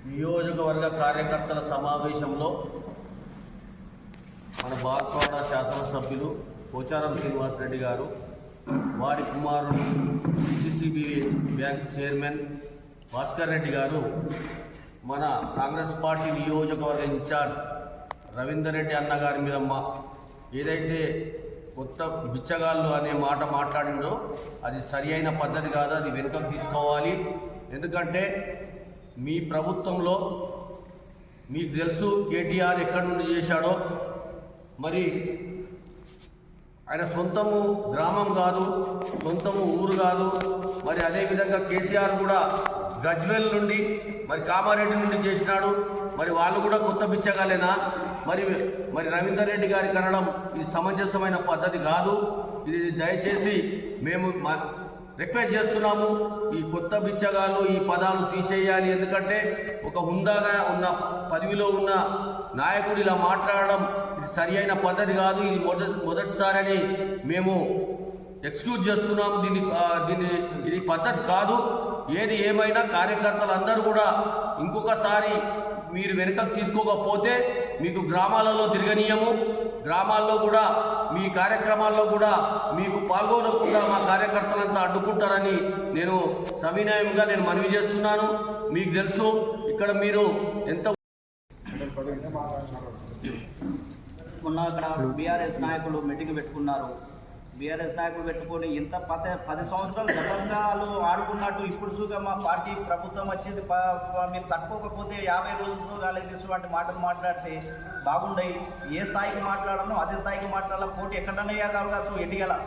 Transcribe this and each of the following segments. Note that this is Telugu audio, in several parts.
నియోజకవర్గ కార్యకర్తల సమావేశంలో మన బాల్పాడ శాసనసభ్యులు పోచారం శ్రీనివాసరెడ్డి గారు, వారి కుమారుడు CCB bank chairman Bhaskar Reddy గారు మన కాంగ్రెస్ పార్టీ నియోజకవర్గ ఇన్ఛార్జ్ రవీందర్ రెడ్డి అన్నగారి మీద ఏదైతే కొత్త బిచ్చగాళ్ళు అనే మాట మాట్లాడిందో అది సరి అయిన పద్ధతి కాదు, అది వెనుకకు తీసుకోవాలి. ఎందుకంటే మీ ప్రభుత్వంలో మీకు తెలుసు కేటీఆర్ ఎక్కడి నుండి చేశాడో. మరి ఆయన సొంతము గ్రామం కాదు, సొంతము ఊరు కాదు. మరి అదేవిధంగా కేసీఆర్ కూడా గజ్వేల్ నుండి మరి కామారెడ్డి నుండి చేసినాడు. మరి వాళ్ళు కూడా కొత్త బిచ్చగాలేనా? మరి రవీందర్ రెడ్డి గారికి అనడం ఇది సమంజసమైన పద్ధతి కాదు. ఇది దయచేసి మేము రిక్వెస్ట్ చేస్తున్నాము, ఈ కొత్త బిచ్చగాళ్ళు ఈ పదాలు తీసేయాలి. ఎందుకంటే ఒక హుందాగా ఉన్న పదవిలో ఉన్న నాయకుడు ఇలా మాట్లాడడం ఇది సరి అయిన పద్ధతి కాదు. ఇది మొదటిసారని మేము ఎక్స్క్యూజ్ చేస్తున్నాము. ఇది పద్ధతి కాదు. ఏది ఏమైనా కార్యకర్తలందరూ కూడా ఇంకొకసారి మీరు వెనుకకు తీసుకోకపోతే మీకు గ్రామాలలో తిరగనీయము, గ్రామాల్లో కూడా మీ కార్యక్రమాల్లో కూడా మీకు పాల్గొనకుండా మా కార్యకర్తలంతా అడ్డుకుంటారని నేను సవినయంగా మనవి చేస్తున్నాను. మీకు తెలుసు ఇక్కడ మీరు ఎంత మొన్న అక్కడ బీఆర్ఎస్ నాయకులు మీటింగ్ పెట్టుకున్నారు. బీఆర్ఎస్ నాయకులు పెట్టుకొని ఇంత 10 సంవత్సరాలు గతంగా వాళ్ళు ఆడుకున్నట్టు ఇప్పుడు చూగా మా పార్టీ ప్రభుత్వం వచ్చేది మీరు తట్టుకోకపోతే 50 రోజులు కాలేదు వంటి మాటలు మాట్లాడితే బాగుండయి. ఏ స్థాయికి మాట్లాడమో అదే స్థాయికి మాట్లాడాల. పోటీ ఎక్కడన్నా కావచ్చు, ఇండియాలో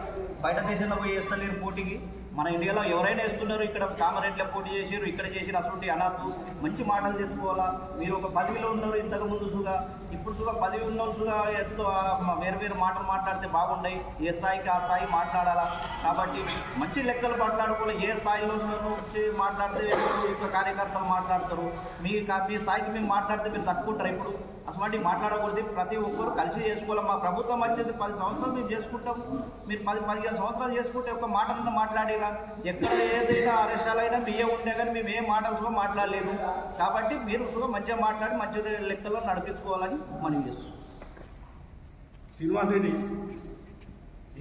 బయట దేశంలో పోయి వేస్తలేరు పోటీకి. మన ఇండియాలో ఎవరైనా వేస్తున్నారు. ఇక్కడ కామారెడ్డిలో పోటీ చేసారు, ఇక్కడ చేసిన అసలు అనద్దు. మంచి మాటలు తెచ్చుకోవాలా. మీరు ఒక పదవిలో ఉన్నారు ఇంతకు ముందు సుగా, ఇప్పుడు సుగా పదవి ఉన్న సుగా ఎంతో వేరు మాటలు మాట్లాడితే బాగుంటాయి. ఏ స్థాయికి ఆ స్థాయి మాట్లాడాలా. కాబట్టి మంచి లెక్కలు మాట్లాడుకోవాలి. ఏ స్థాయిలో వచ్చి మాట్లాడితే ఎక్కువ కార్యకర్తలు మాట్లాడతారు. మీ స్థాయికి మేము మాట్లాడితే మీరు తట్టుకుంటారు. ఇప్పుడు అసలు మాట్లాడకూడదు. ప్రతి ఒక్కరు కలిసి చేసుకోవాలి. మా ప్రభుత్వం వచ్చేది 10 సంవత్సరాలు మేము చేసుకుంటాం. మీరు 10-15 సంవత్సరాలు చేసుకుంటే ఒక మాటలను మాట్లాడినా ఎక్కడ ఏదైనా అరెస్టాలైనా బియ్యం ఉంటే కానీ మేము ఏ మాటలు కూడా మాట్లాడలేదు. కాబట్టి మీరు కూడా మంచిగా మాట్లాడి మంచి లెక్కల్లో నడిపించుకోవాలని మనం చేస్తున్నాం. శ్రీనివాసరెడ్డి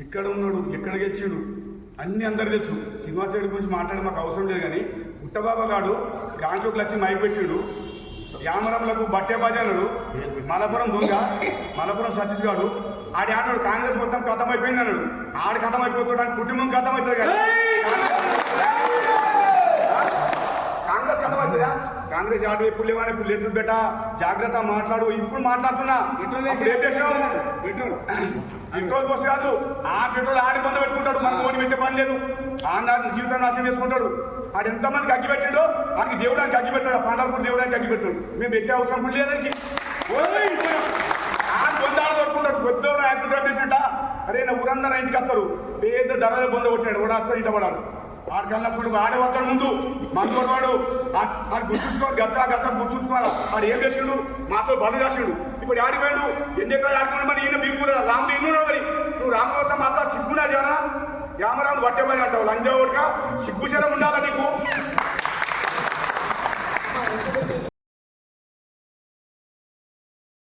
ఎక్కడ ఉన్నాడు, ఎక్కడ గెలిచాడు అన్నీ అందరు తెలుసు. శ్రీనివాసరెడ్డి గురించి మాట్లాడే మాకు అవసరం లేదు. కానీ పుట్టబాబా గాడు గాంచోకులు వచ్చి మైక్ పెట్టాడు, యామరంలకు బట్టే బాజాడు, మలపురం దొంగ, మలపురం సతీష్ గారు ఆడి ఆడాడు. కాంగ్రెస్ మొత్తం ఖతం అయిపోయింది అన్నాడు. ఆడు ఖతం అయిపోతాడు, కుటుంబం ఖతం అవుతుంది కదా. కాంగ్రెస్ ఖతం అవుతుందా? కాంగ్రెస్ ఆడు ఎప్పుడు లేవని ఇప్పుడు లేదు బేట, జాగ్రత్త మాట్లాడు. ఇప్పుడు మాట్లాడుతున్నా. ఇప్పుడు ఏం చేసినావు? పెట్రోల్ పోస్ట్ కాదు, ఆ పెట్రోల్ ఆడి బంద పెట్టుకుంటాడు. మనకు ఓని పెట్టే పని లేదు. ఆంధ్ర జీవితం నాశనం చేసుకుంటాడు. ఆడు ఎంతమందికి అగ్గి పెట్టాడు, వాడికి దేవుడానికి అగ్గి పెట్టాడు, పండగపూర్ దేవుడానికి అగ్గి పెట్టాడు. మేము పెట్టే అవసరం కూడా లేదానికి. ఆ బొందాడు కొట్టుకుంటాడు. పెద్దోడు యాక్సిడెంట్ చేసినట్ట. అరే నా ఊరందరూ ఇంటికి వస్తారు. పెద్ద ధరలు బొంద కొట్టినాడు. కూడా వస్తాడు, ఇంత పడాలి. వాడు కళ్ళప్పుడు ఆడే పడతాడు. ముందు మనతో వాడు ఆడు గుర్తుంచుకోవాలి. గత్త గుర్తుంచుకోవాలి. వాడు ఏం చేసిండు, మాతో బలు రాసిండు. ఇప్పుడు ఆడిపోయాడు. ఎన్నికలు ఆడుకున్నాడు. మరి ఈయన మీరు కూడా రాముడు ఇన్ను మరి నువ్వు రామవతం మాత్రం సిగ్గునా జనా యామరాముడు పట్టేమని అంటావు. లంజావుడుగా సిగ్గుశరం ఉండాలా నీకు?